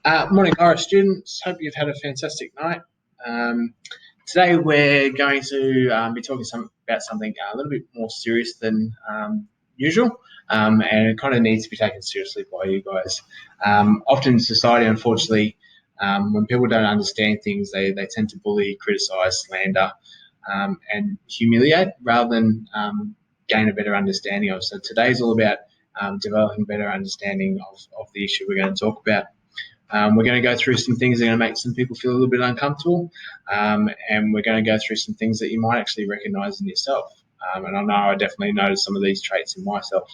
Morning, Ira students. Hope you've had a fantastic night. Um, Today we're going to be talking about something a little bit more serious than usual, and it kind of needs to be taken seriously by you guys. Often in society, unfortunately, when people don't understand things, they tend to bully, criticise, slander, and humiliate rather than gain a better understanding of. So today's all about developing better understanding of the issue we're going to talk about. We're going to go through some things that are going to make some people feel a little bit uncomfortable, and we're going to go through some things that you might actually recognise in yourself. And I know I definitely noticed some of these traits in myself,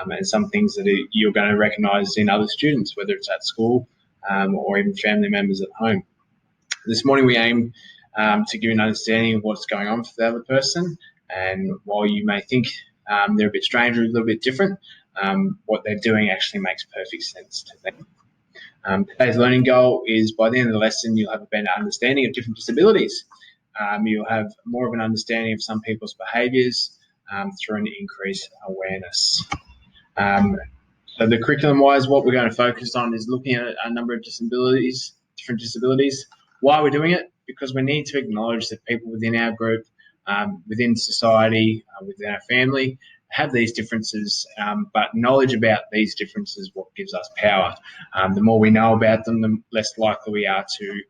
and some things that you're going to recognise in other students, whether it's at school or even family members at home. This morning we aim to give you an understanding of what's going on for the other person, and while you may think they're a bit strange or a little bit different, what they're doing actually makes perfect sense to them. Today's learning goal is by the end of the lesson, you'll have a better understanding of different disabilities. You'll have more of an understanding of some people's behaviours through an increased awareness. So the curriculum-wise, what we're going to focus on is looking at a number of different disabilities. Why we're doing it? Because we need to acknowledge that people within our group, within society, within our family, have these differences, but knowledge about these differences is what gives us power. The more we know about them, the less likely we are to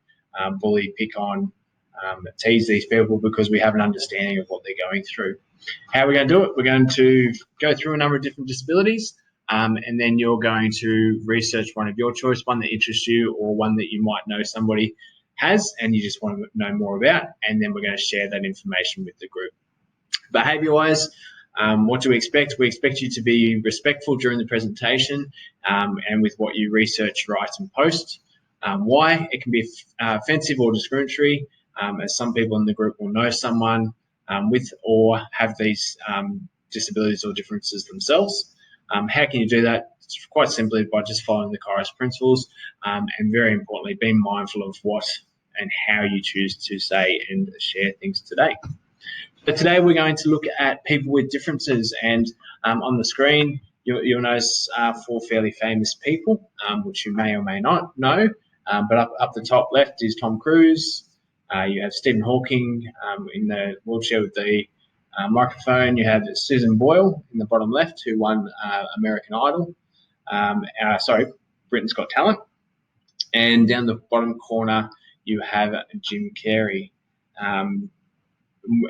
bully, pick on, tease these people because we have an understanding of what they're going through. How are we going to do it? We're going to go through a number of different disabilities, and then you're going to research one of your choice, one that interests you or one that you might know somebody has and you just want to know more about, and then we're going to share that information with the group. Behaviour-wise, what do we expect? We expect you to be respectful during the presentation and with what you research, write and post. Why? It can be offensive or discriminatory, as some people in the group will know someone with or have these disabilities or differences themselves. How can you do that? It's quite simply by just following the Kairos principles and very importantly, being mindful of what and how you choose to say and share things today. But today we're going to look at people with differences, and on the screen you'll notice 4 fairly famous people, which you may or may not know. But up the top left is Tom Cruise. You have Stephen Hawking in the wheelchair with the microphone. You have Susan Boyle in the bottom left, who won American Idol. Britain's Got Talent. And down the bottom corner you have Jim Carrey.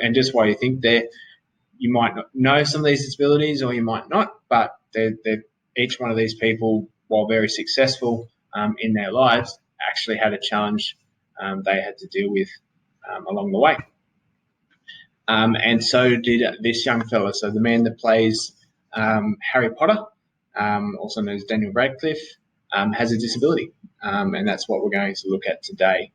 And just while you think there, you might not know some of these disabilities or you might not, but they're each one of these people, while very successful in their lives, actually had a challenge they had to deal with along the way. And so did this young fella. So the man that plays Harry Potter, also known as Daniel Radcliffe, has a disability, and that's what we're going to look at today.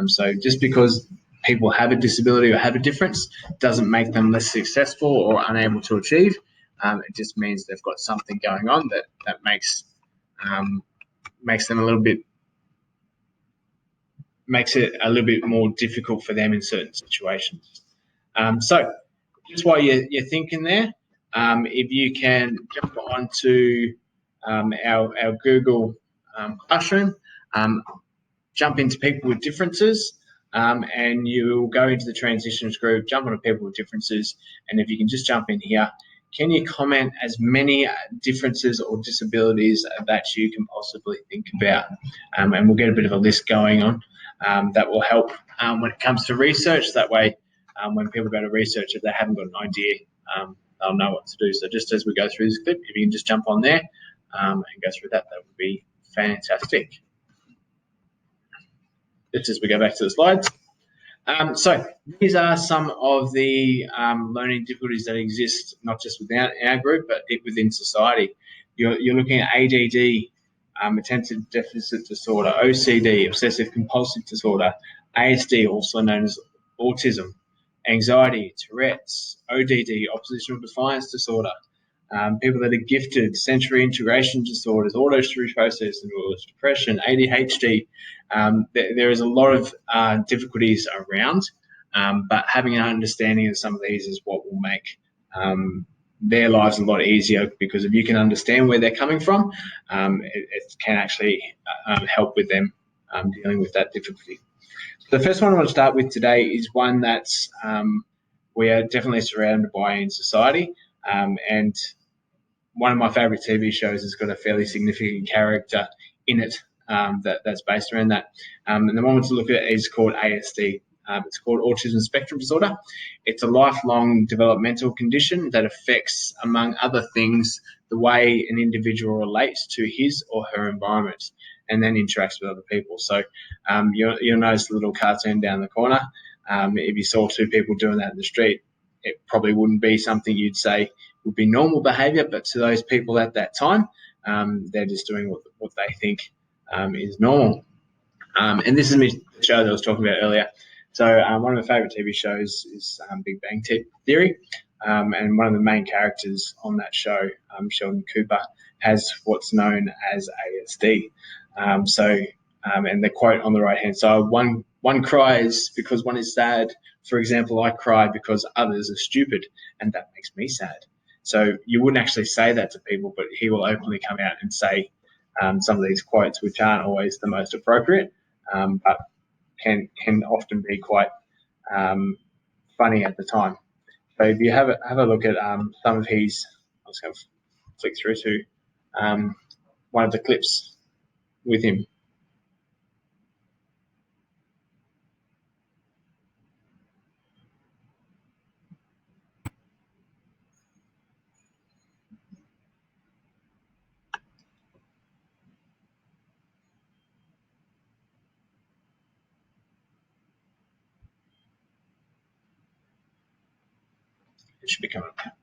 So just because people have a disability or have a difference doesn't make them less successful or unable to achieve. It just means they've got something going on that makes them makes it a little bit more difficult for them in certain situations. So just while you're thinking there, if you can jump onto our Google Classroom, jump into people with differences, and you'll go into the transitions group, jump onto people with differences, and if you can just jump in here, can you comment as many differences or disabilities that you can possibly think about? And we'll get a bit of a list going on that will help when it comes to research. That way, when people go to research, if they haven't got an idea, they'll know what to do. So just as we go through this clip, if you can just jump on there and go through that would be fantastic. Just as we go back to the slides. So these are some of the learning difficulties that exist, not just within our group, but within society. You're looking at ADD, attention deficit disorder, OCD, obsessive compulsive disorder, ASD, also known as autism, anxiety, Tourette's, ODD, oppositional defiance disorder, people that are gifted, sensory integration disorders, autosomal processing disorders, depression, ADHD. There is a lot of difficulties around, but having an understanding of some of these is what will make their lives a lot easier, because if you can understand where they're coming from, it can actually help with them dealing with that difficulty. The first one I want to start with today is one that's we are definitely surrounded by in society, and one of my favourite TV shows has got a fairly significant character in it that's based around that. And the one I want to look at is called ASD. It's called autism spectrum disorder. It's a lifelong developmental condition that affects, among other things, the way an individual relates to his or her environment and then interacts with other people. So you'll notice the little cartoon down the corner. If you saw two people doing that in the street, it probably wouldn't be something you'd say would be normal behaviour, but to those people at that time, they're just doing what they think is normal. And this is the show that I was talking about earlier. So one of my favourite TV shows is Big Bang Theory, and one of the main characters on that show, Sheldon Cooper, has what's known as ASD. And the quote on the right-hand side, one cries because one is sad. For example, I cry because others are stupid, and that makes me sad. So you wouldn't actually say that to people, but he will openly come out and say some of these quotes, which aren't always the most appropriate, but can often be quite funny at the time. So if you have a look at some of his, I'm just going to flick through to one of the clips with him. It should be coming up.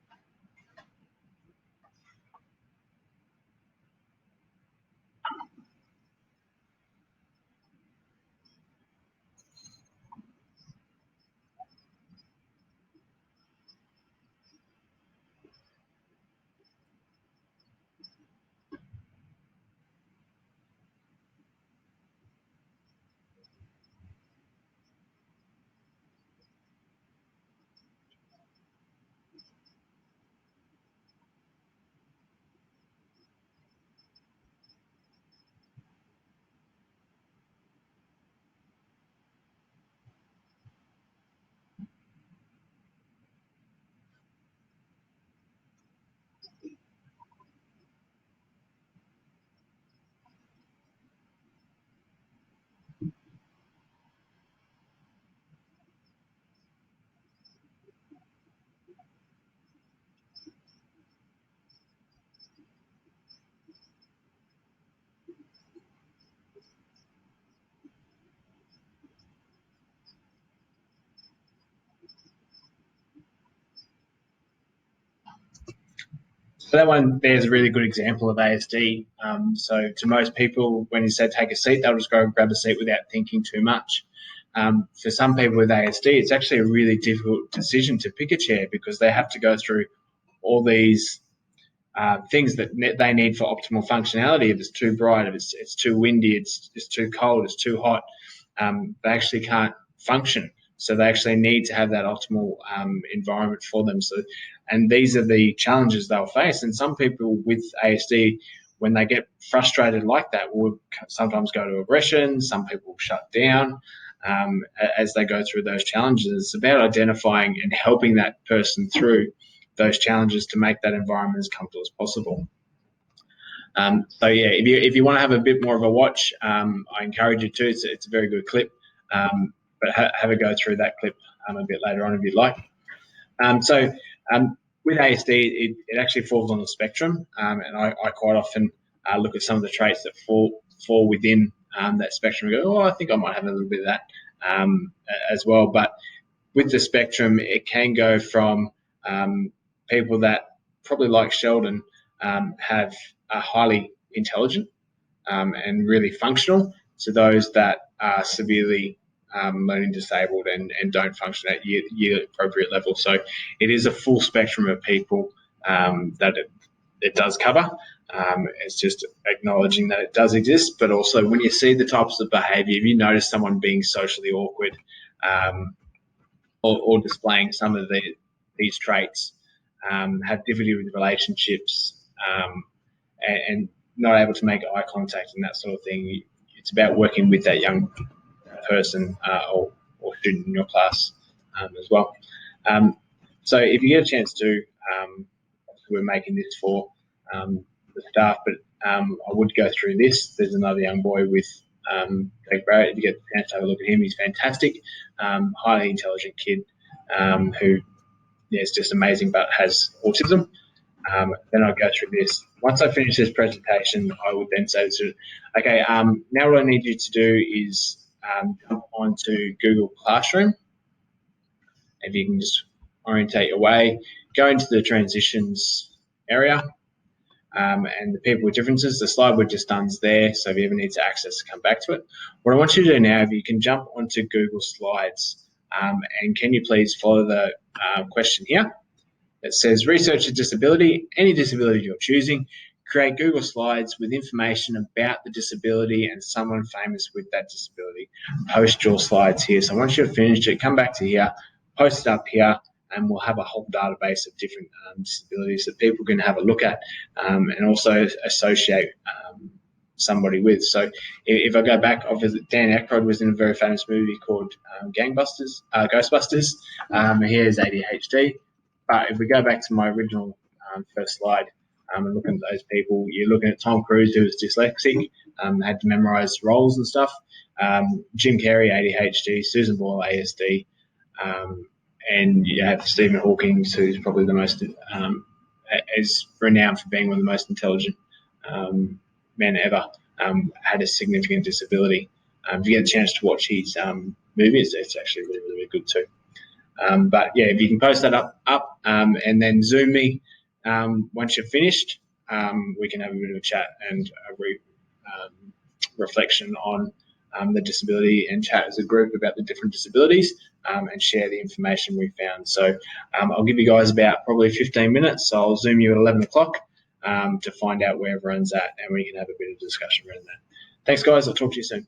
So that one there's a really good example of ASD. So to most people, when you say take a seat, they'll just go and grab a seat without thinking too much. For some people with ASD, it's actually a really difficult decision to pick a chair, because they have to go through all these things that they need for optimal functionality. If it's too bright, if it's too windy, it's too cold, it's too hot, they actually can't function. So they actually need to have that optimal environment for them. And these are the challenges they'll face. And some people with ASD, when they get frustrated like that, will sometimes go to aggression. Some people shut down as they go through those challenges. It's about identifying and helping that person through those challenges to make that environment as comfortable as possible. So yeah, if you want to have a bit more of a watch, I encourage you to. It's a very good clip, but have a go through that clip a bit later on if you'd like. With ASD, it actually falls on the spectrum, and I quite often look at some of the traits that fall within that spectrum and go, oh, I think I might have a little bit of that as well. But with the spectrum, it can go from people that, probably like Sheldon, are highly intelligent and really functional, to those that are severely learning disabled and don't function at year appropriate level. So it is a full spectrum of people that it does cover. It's just acknowledging that it does exist, but also when you see the types of behaviour, if you notice someone being socially awkward or displaying some of these traits, have difficulty with relationships, and not able to make eye contact and that sort of thing. It's about working with that young person or student in your class as well. So if you get a chance to, we're making this for the staff, but I would go through this. There's another young boy with Craig Barrett. If you get the chance to have a look at him, he's fantastic, highly intelligent kid who is just amazing, but has autism. Then I'll go through this. Once I finish this presentation, I would then say to, okay, now what I need you to do is jump onto Google Classroom. If you can just orientate your way, go into the transitions area, and the people with differences. The slide we've just done is there, so if you ever need to access, come back to it. What I want you to do now, if you can jump onto Google Slides, and can you please follow the question here? It says research a disability, any disability you're choosing, create Google Slides with information about the disability and someone famous with that disability. Post your slides here. So once you've finished it, come back to here, post it up here, and we'll have a whole database of different disabilities that people can have a look at and also associate somebody with. So if I go back, obviously Dan Aykroyd was in a very famous movie called Ghostbusters. He has ADHD. But if we go back to my original first slide and looking at those people, you're looking at Tom Cruise, who was dyslexic, had to memorize roles and stuff. Jim Carrey, ADHD, Susan Boyle, ASD, and you have Stephen Hawking, who's probably the most, is renowned for being one of the most intelligent men ever, had a significant disability. If you get a chance to watch his movies, it's actually really, really good too. But yeah, if you can post that up and then Zoom me once you're finished, we can have a bit of a chat and a reflection on the disability and chat as a group about the different disabilities and share the information we found. So I'll give you guys about probably 15 minutes. So I'll Zoom you at 11 o'clock to find out where everyone's at and we can have a bit of discussion around that. Thanks, guys. I'll talk to you soon.